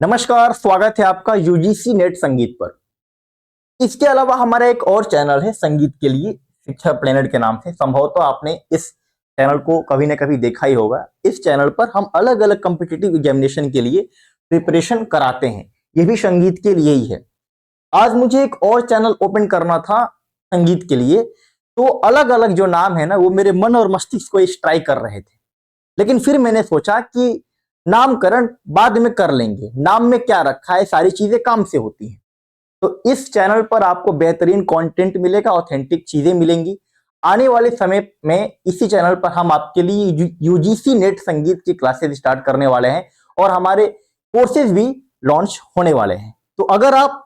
नमस्कार, स्वागत है आपका यूजीसी नेट संगीत पर। इसके अलावा हमारा एक और चैनल है संगीत के लिए, शिक्षा प्लेनेट के नाम से। संभवतः आपने इस चैनल को कभी ना कभी देखा ही होगा। इस चैनल पर हम अलग अलग कॉम्पिटिटिव एग्जामिनेशन के लिए प्रिपरेशन कराते हैं, ये भी संगीत के लिए ही है। आज मुझे एक और चैनल ओपन करना था संगीत के लिए, तो अलग अलग जो नाम है ना, वो मेरे मन और मस्तिष्क को स्ट्राइक कर रहे थे। लेकिन फिर मैंने सोचा कि नामकरण बाद में कर लेंगे, नाम में क्या रखा है, सारी चीजें काम से होती हैं। तो इस चैनल पर आपको बेहतरीन कंटेंट मिलेगा, ऑथेंटिक चीजें मिलेंगी। आने वाले समय में इसी चैनल पर हम आपके लिए यूजीसी नेट संगीत की क्लासेस स्टार्ट करने वाले हैं और हमारे कोर्सेज भी लॉन्च होने वाले हैं। तो अगर आप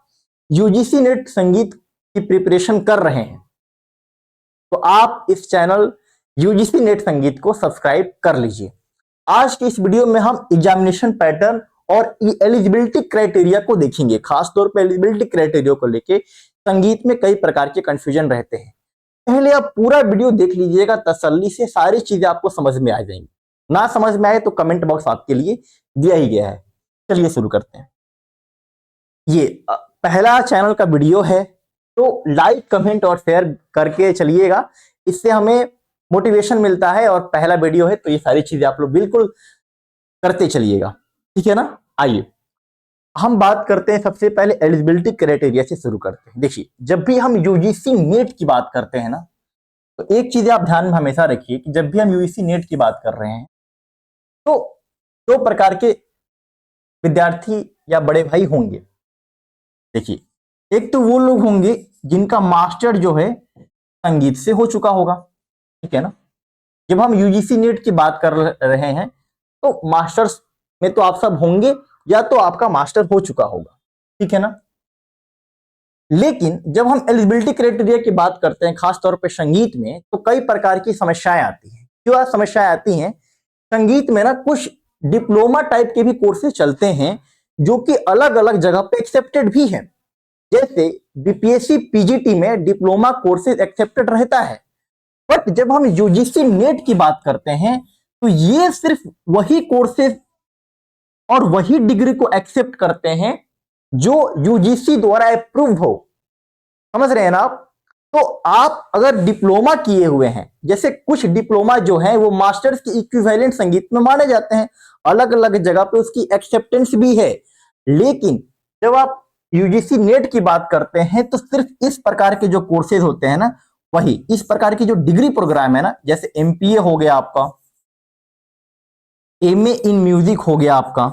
यूजीसी नेट संगीत की प्रिपरेशन कर रहे हैं तो आप इस चैनल यूजीसी नेट संगीत को सब्सक्राइब कर लीजिए। आज की इस वीडियो में हम एग्जामिनेशन पैटर्न और एलिजिबिलिटी क्राइटेरिया को देखेंगे। खासतौर पर एलिजिबिलिटी क्राइटेरिया को लेके संगीत में कई प्रकार के कंफ्यूजन रहते हैं। पहले आप पूरा वीडियो देख लीजिएगा तसल्ली से, सारी चीजें आपको समझ में आ जाएंगी। ना समझ में आए तो कमेंट बॉक्स आपके लिए दिया ही गया है। चलिए शुरू करते हैं। ये पहला चैनल का वीडियो है, तो लाइक कमेंट और शेयर करके चलिएगा, इससे हमें मोटिवेशन मिलता है। और पहला वीडियो है तो ये सारी चीजें आप लोग बिल्कुल करते चलिएगा, ठीक है ना। आइए हम बात करते हैं, सबसे पहले एलिजिबिलिटी क्राइटेरिया से शुरू करते हैं। देखिए, जब भी हम यूजीसी नेट की बात करते हैं ना, तो एक चीज आप ध्यान में हमेशा रखिए कि जब भी हम यूजीसी नेट की बात कर रहे हैं तो दो प्रकार के विद्यार्थी या बड़े भाई होंगे। देखिए, एक तो वो लोग होंगे जिनका मास्टर जो है संगीत से हो चुका होगा, ठीक है ना। जब हम यूजीसी नेट की बात कर रहे हैं तो मास्टर्स में तो आप सब होंगे या तो आपका मास्टर हो चुका होगा, ठीक है ना। लेकिन जब हम एलिजिबिलिटी क्राइटेरिया की बात करते हैं खासतौर पे संगीत में, तो कई प्रकार की समस्याएं आती हैं। क्यों समस्याएं आती हैं? संगीत में ना कुछ डिप्लोमा टाइप के भी कोर्सेज चलते हैं जो कि अलग अलग जगह पे एक्सेप्टेड भी हैं। जैसे बीपीएससी पीजीटी में डिप्लोमा कोर्सेज एक्सेप्टेड रहता है, बट जब हम यूजीसी नेट की बात करते हैं तो ये सिर्फ वही कोर्सेज और वही डिग्री को एक्सेप्ट करते हैं जो यूजीसी द्वारा अप्रूव हो। समझ रहे हैं ना आप? तो आप अगर डिप्लोमा किए हुए हैं, जैसे कुछ डिप्लोमा जो है वो मास्टर्स के इक्विवेलेंट संगीत में माने जाते हैं, अलग अलग जगह पे उसकी एक्सेप्टेंस भी है। लेकिन जब आप यूजीसी नेट की बात करते हैं तो सिर्फ इस प्रकार के जो कोर्सेज होते हैं ना, वही इस प्रकार की जो डिग्री प्रोग्राम है ना, जैसे एमपीए हो गया आपका, एमए इन म्यूजिक हो गया आपका,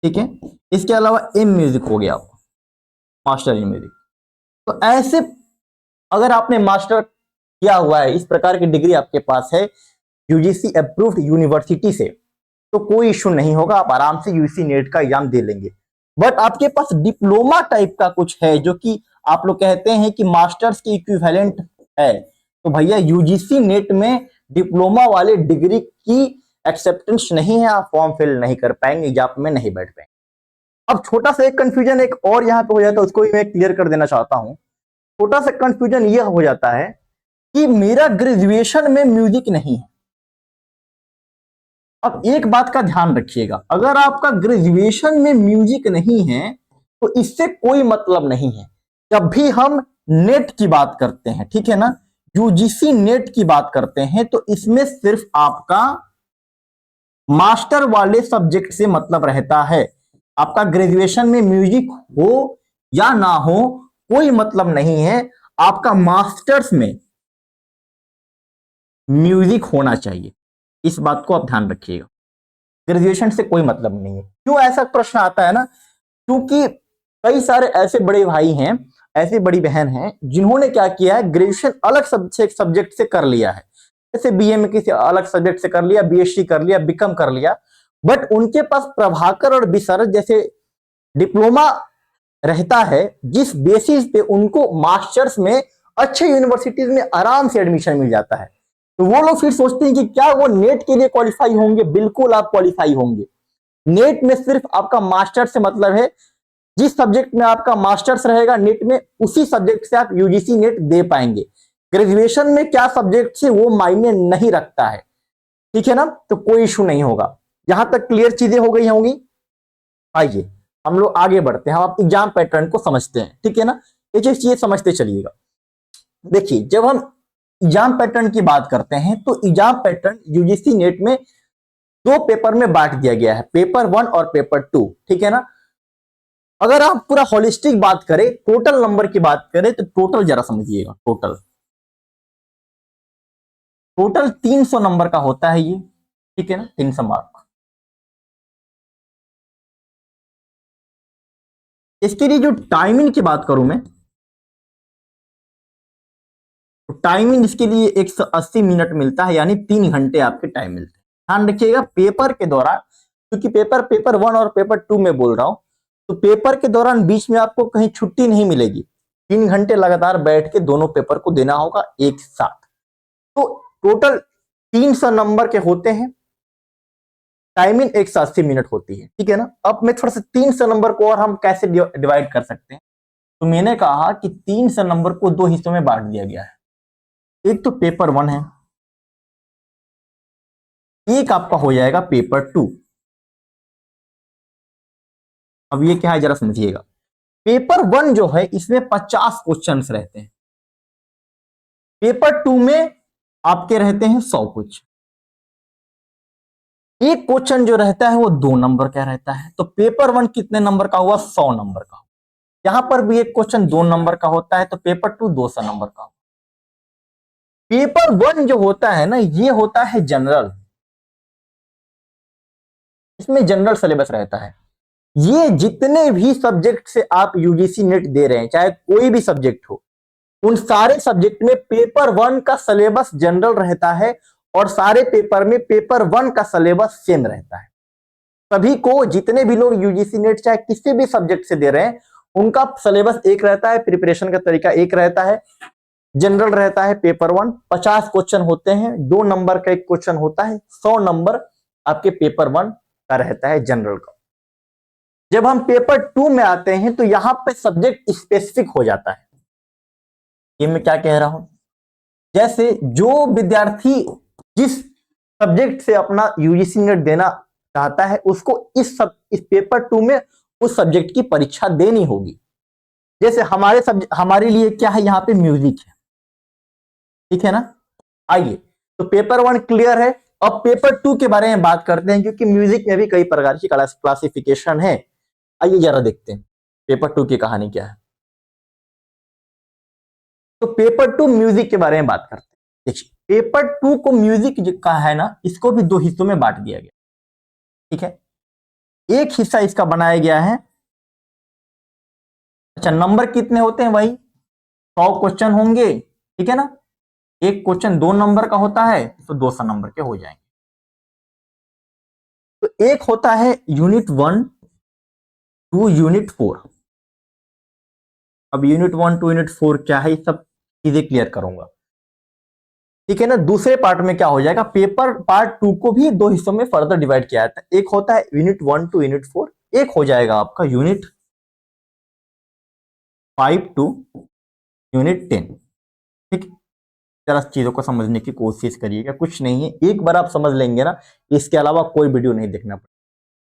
ठीक है। इसके अलावा एम म्यूजिक हो गया आपका, मास्टर इन म्यूजिक। तो ऐसे अगर आपने मास्टर किया हुआ है, इस प्रकार की डिग्री आपके पास है यूजीसी अप्रूव्ड यूनिवर्सिटी से, तो कोई इश्यू नहीं होगा, आप आराम से यूजीसी नेट का एग्जाम दे लेंगे। बट आपके पास डिप्लोमा टाइप का कुछ है जो कि आप लोग कहते हैं कि मास्टर्स के इक्विवेलेंट है, तो भैया यूजीसी नेट में डिप्लोमा वाले डिग्री की एक्सेप्टेंस नहीं है, आप फॉर्म फिल नहीं कर पाएंगे, एग्जाम में नहीं बैठ पाएंगे। अब छोटा सा एक कंफ्यूजन एक और यहाँ पे हो जाता है, उसको भी मैं क्लियर कर देना चाहता हूँ। छोटा सा कंफ्यूजन ये हो जाता है कि मेरा ग्रेजुएशन में म्यूजिक नहीं है। अब एक बात का ध्यान रखिएगा, अगर आपका ग्रेजुएशन में म्यूजिक नहीं है तो इससे कोई मतलब नहीं है। जब भी हम नेट की बात करते हैं, ठीक है ना, यूजीसी नेट की बात करते हैं, तो इसमें सिर्फ आपका मास्टर वाले सब्जेक्ट से मतलब रहता है। आपका ग्रेजुएशन में म्यूजिक हो या ना हो कोई मतलब नहीं है, आपका मास्टर्स में म्यूजिक होना चाहिए। इस बात को आप ध्यान रखिएगा, ग्रेजुएशन से कोई मतलब नहीं है। क्यों ऐसा प्रश्न आता है ना, क्योंकि कई सारे ऐसे बड़े भाई हैं, ऐसी बड़ी बहन हैं जिन्होंने क्या किया है, ग्रेजुएशन अलग सब्जेक्ट से कर लिया है। जैसे बीए में किसी अलग सब्जेक्ट से कर लिया, बीएससी कर लिया, बीकॉम कर लिया, बट उनके पास प्रभाकर और विशारद जैसे डिप्लोमा रहता है, जिस बेसिस पे उनको मास्टर्स में अच्छे यूनिवर्सिटीज में आराम से एडमिशन मिल जाता है। तो वो लोग फिर सोचते हैं कि क्या वो नेट के लिए क्वालिफाई होंगे? बिल्कुल आप क्वालिफाई होंगे। नेट में सिर्फ आपका मास्टर से मतलब है, जिस सब्जेक्ट में आपका मास्टर्स रहेगा नेट में, उसी सब्जेक्ट से आप यूजीसी नेट दे पाएंगे। ग्रेजुएशन में क्या सब्जेक्ट से वो मायने नहीं रखता है, ठीक है ना, तो कोई इशू नहीं होगा। यहां तक क्लियर चीजें हो गई होंगी। आइए हम लोग आगे बढ़ते हैं, हम आप एग्जाम पैटर्न को समझते हैं, ठीक है ना। ये चीज समझते चलिएगा। देखिए जब हम एग्जाम पैटर्न की बात करते हैं तो एग्जाम पैटर्न यूजीसी नेट में दो पेपर में बांट दिया गया है, पेपर 1 और पेपर 2, ठीक है ना। अगर आप पूरा होलिस्टिक बात करें, टोटल नंबर की बात करें तो टोटल जरा समझिएगा, टोटल 300 नंबर का होता है ये, ठीक है ना, 300 मार्क। इसके लिए जो टाइमिंग की बात करूं मैं, तो टाइमिंग इसके लिए 180 मिनट मिलता है, यानी 3 घंटे आपके टाइम मिलते हैं। ध्यान रखिएगा पेपर के दौरान, क्योंकि पेपर 1 और पेपर 2 में बोल रहा हूं, तो पेपर के दौरान बीच में आपको कहीं छुट्टी नहीं मिलेगी। 3 घंटे लगातार बैठ के दोनों पेपर को देना होगा एक साथ। तो टोटल 300 नंबर के होते हैं, टाइमिंग 180 मिनट होती है, ठीक है ना। अब मैं थोड़ा सा 300 नंबर को और हम कैसे डिवाइड कर सकते हैं, तो मैंने कहा कि 300 नंबर को दो हिस्सों में बांट दिया गया है। एक तो पेपर 1 है, एक आपका हो जाएगा पेपर 2। अब ये क्या है जरा समझिएगा। पेपर 1 जो है इसमें 50 क्वेश्चंस रहते हैं, पेपर 2 में आपके रहते हैं 100 क्वेश्चन। एक क्वेश्चन जो रहता है वो 2 नंबर का रहता है, तो पेपर 1 कितने नंबर का हुआ, 100 नंबर का। यहां पर भी एक क्वेश्चन 2 नंबर का होता है, तो पेपर 2 200 नंबर का। पेपर 1 जो होता है ना, ये होता है जनरल, इसमें जनरल सिलेबस रहता है। ये जितने भी सब्जेक्ट से आप यूजीसी नेट दे रहे हैं, चाहे कोई भी सब्जेक्ट हो, उन सारे सब्जेक्ट में पेपर 1 का सिलेबस जनरल रहता है, और सारे पेपर में पेपर 1 का सिलेबस सेम रहता है। सभी को, जितने भी लोग यूजीसी नेट चाहे किसी भी सब्जेक्ट से दे रहे हैं, उनका सिलेबस एक रहता है, प्रिपरेशन का तरीका एक रहता है। जनरल रहता है पेपर 1, 50 क्वेश्चन होते हैं, 2 नंबर का एक क्वेश्चन होता है, 100 नंबर आपके पेपर 1 का रहता है जनरल का। जब हम पेपर 2 में आते हैं तो यहां पे सब्जेक्ट स्पेसिफिक हो जाता है। ये मैं क्या कह रहा हूं, जैसे जो विद्यार्थी जिस सब्जेक्ट से अपना यूजीसी नेट देना चाहता है, उसको इस पेपर 2 में उस सब्जेक्ट की परीक्षा देनी होगी। जैसे हमारे लिए क्या है, यहाँ पे म्यूजिक है, ठीक है ना। आइए, तो पेपर 1 क्लियर है। अब पेपर 2 के बारे में बात करते हैं, क्योंकि म्यूजिक में भी कई प्रकार की क्लासिफिकेशन है। आइए जरा देखते हैं पेपर 2 की कहानी क्या है। तो पेपर 2 म्यूजिक के बारे में बात करते हैं। देखिए पेपर 2 को म्यूजिक का है ना, इसको भी 2 हिस्सों में बांट दिया गया, ठीक है। एक हिस्सा इसका बनाया गया है, अच्छा नंबर कितने होते हैं, वही 100 क्वेश्चन होंगे, ठीक है ना। एक क्वेश्चन 2 नंबर का होता है, तो 200 नंबर के हो जाएंगे। तो एक होता है यूनिट 1 टू यूनिट 4। अब यूनिट 1 टू यूनिट 4 क्या है, ये सब चीजें क्लियर करूंगा, ठीक है ना। दूसरे पार्ट में क्या हो जाएगा, पेपर पार्ट 2 को भी 2 हिस्सों में फर्दर डिवाइड किया जाता है। एक होता है यूनिट 1 टू यूनिट 4, एक हो जाएगा आपका यूनिट 5 टू यूनिट 10, ठीक। जरा चीजों को समझने की कोशिश करिएगा, कुछ नहीं है, एक बार आप समझ लेंगे ना, इसके अलावा कोई वीडियो नहीं देखना पड़ेगा,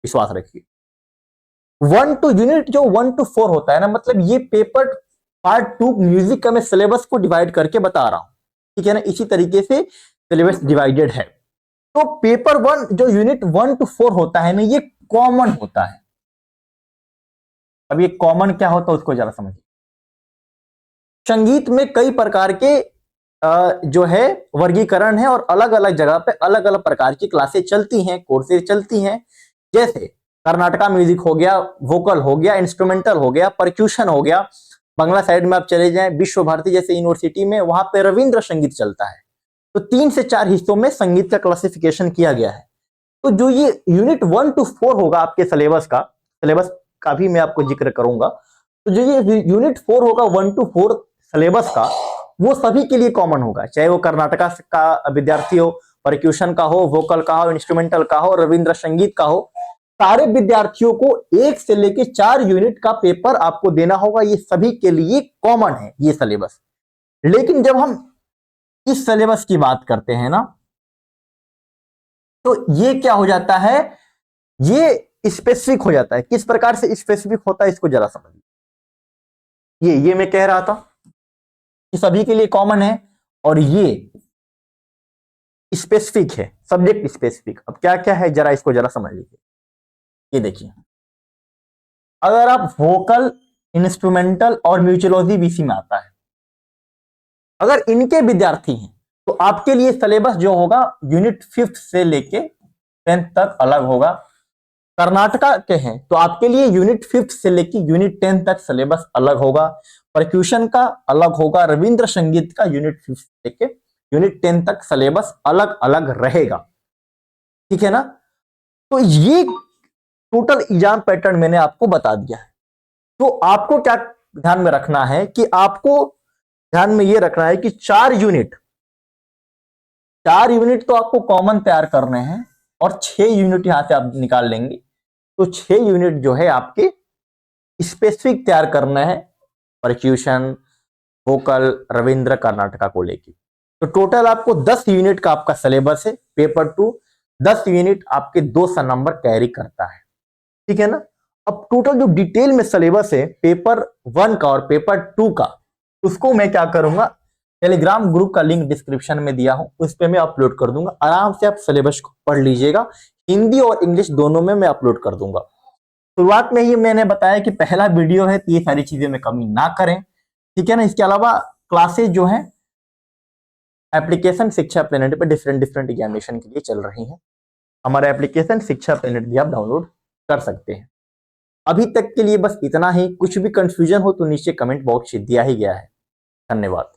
विश्वास रखिए। 1 टू यूनिट जो 1 टू 4 होता है ना, मतलब ये पेपर पार्ट 2 म्यूजिक का मैं सिलेबस को डिवाइड करके बता रहा हूं, ठीक है ना। इसी तरीके से सिलेबस डिवाइडेड है। तो पेपर 1 जो यूनिट 1 टू 4 होता है ना, ये कॉमन होता है। अब ये कॉमन क्या होता है उसको जरा समझिए। संगीत में कई प्रकार के जो है वर्गीकरण है, और अलग अलग जगह पे अलग अलग प्रकार की क्लासेस चलती हैं, कोर्सेज चलती हैं। जैसे कर्नाटका म्यूजिक हो गया, वोकल हो गया, इंस्ट्रूमेंटल हो गया, परक्यूशन हो गया। बंगला साइड में आप चले जाएं, विश्व भारती जैसे यूनिवर्सिटी में, वहां पे रविंद्र संगीत चलता है। तो 3 से 4 हिस्सों में संगीत का क्लासिफिकेशन किया गया है। तो जो ये यूनिट 1 टू 4 होगा आपके सिलेबस का भी मैं आपको जिक्र करूंगा। तो जो ये यूनिट 4 होगा 1 टू 4 सिलेबस का, वो सभी के लिए कॉमन होगा, चाहे वो कर्नाटका का विद्यार्थी हो, परक्यूशन का हो, वोकल का हो, इंस्ट्रूमेंटल का हो, रविंद्र संगीत का हो। सारे विद्यार्थियों को 1 से लेकर 4 यूनिट का पेपर आपको देना होगा, ये सभी के लिए कॉमन है ये सिलेबस। लेकिन जब हम इस सिलेबस की बात करते हैं ना, तो ये क्या हो जाता है, ये स्पेसिफिक हो जाता है। किस प्रकार से स्पेसिफिक होता है इसको जरा समझिए। ये मैं कह रहा था कि सभी के लिए कॉमन है, और ये स्पेसिफिक है, सब्जेक्ट स्पेसिफिक। अब क्या क्या है जरा इसको जरा समझ लीजिए। ये देखिए, अगर आप वोकल, इंस्ट्रूमेंटल और म्यूचुअलॉजी बीसी में आता है, अगर इनके विद्यार्थी हैं तो आपके लिए सिलेबस जो होगा यूनिट 5th से लेके 10th तक अलग होगा। कर्नाटका के हैं तो आपके लिए यूनिट 5th से लेके यूनिट 10 तक सिलेबस अलग होगा। परक्यूशन का अलग होगा। रविंद्र संगीत का यूनिट 5th से लेके यूनिट 10 तक सिलेबस अलग अलग रहेगा। ठीक है ना। तो ये टोटल एग्जाम पैटर्न मैंने आपको बता दिया है। तो आपको क्या ध्यान में रखना है कि आपको ध्यान में यह रखना है कि 4 यूनिट तो आपको कॉमन तैयार करने हैं, और 6 यूनिट यहां से आप निकाल लेंगे। तो 6 यूनिट जो है आपके स्पेसिफिक तैयार करना है, परक्यूशन, वोकल, रविंद्र, कर्नाटका को लेके। तो टोटल आपको 10 यूनिट का आपका सिलेबस है। पेपर 2 10 यूनिट आपके 200 नंबर कैरी करता है। ठीक है ना। अब टोटल जो डिटेल में सिलेबस है पेपर 1 का और पेपर 2 का, उसको मैं क्या करूंगा, टेलीग्राम ग्रुप का लिंक डिस्क्रिप्शन में दिया हूं, उस पर मैं अपलोड कर दूंगा। आराम से आप सिलेबस को पढ़ लीजिएगा। हिंदी और इंग्लिश दोनों में मैं अपलोड कर दूंगा। शुरुआत में ही मैंने बताया कि पहला वीडियो है, तो ये सारी चीजें में कमी ना करें। ठीक है ना। इसके अलावा क्लासेस जो है एप्लीकेशन शिक्षा प्लेनेट पर डिफरेंट एग्जामिनेशन के लिए चल रही है। हमारा एप्लीकेशन शिक्षा प्लेनेट भी आप डाउनलोड कर सकते हैं। अभी तक के लिए बस इतना ही। कुछ भी कंफ्यूजन हो तो नीचे कमेंट बॉक्स दिया ही गया है। धन्यवाद।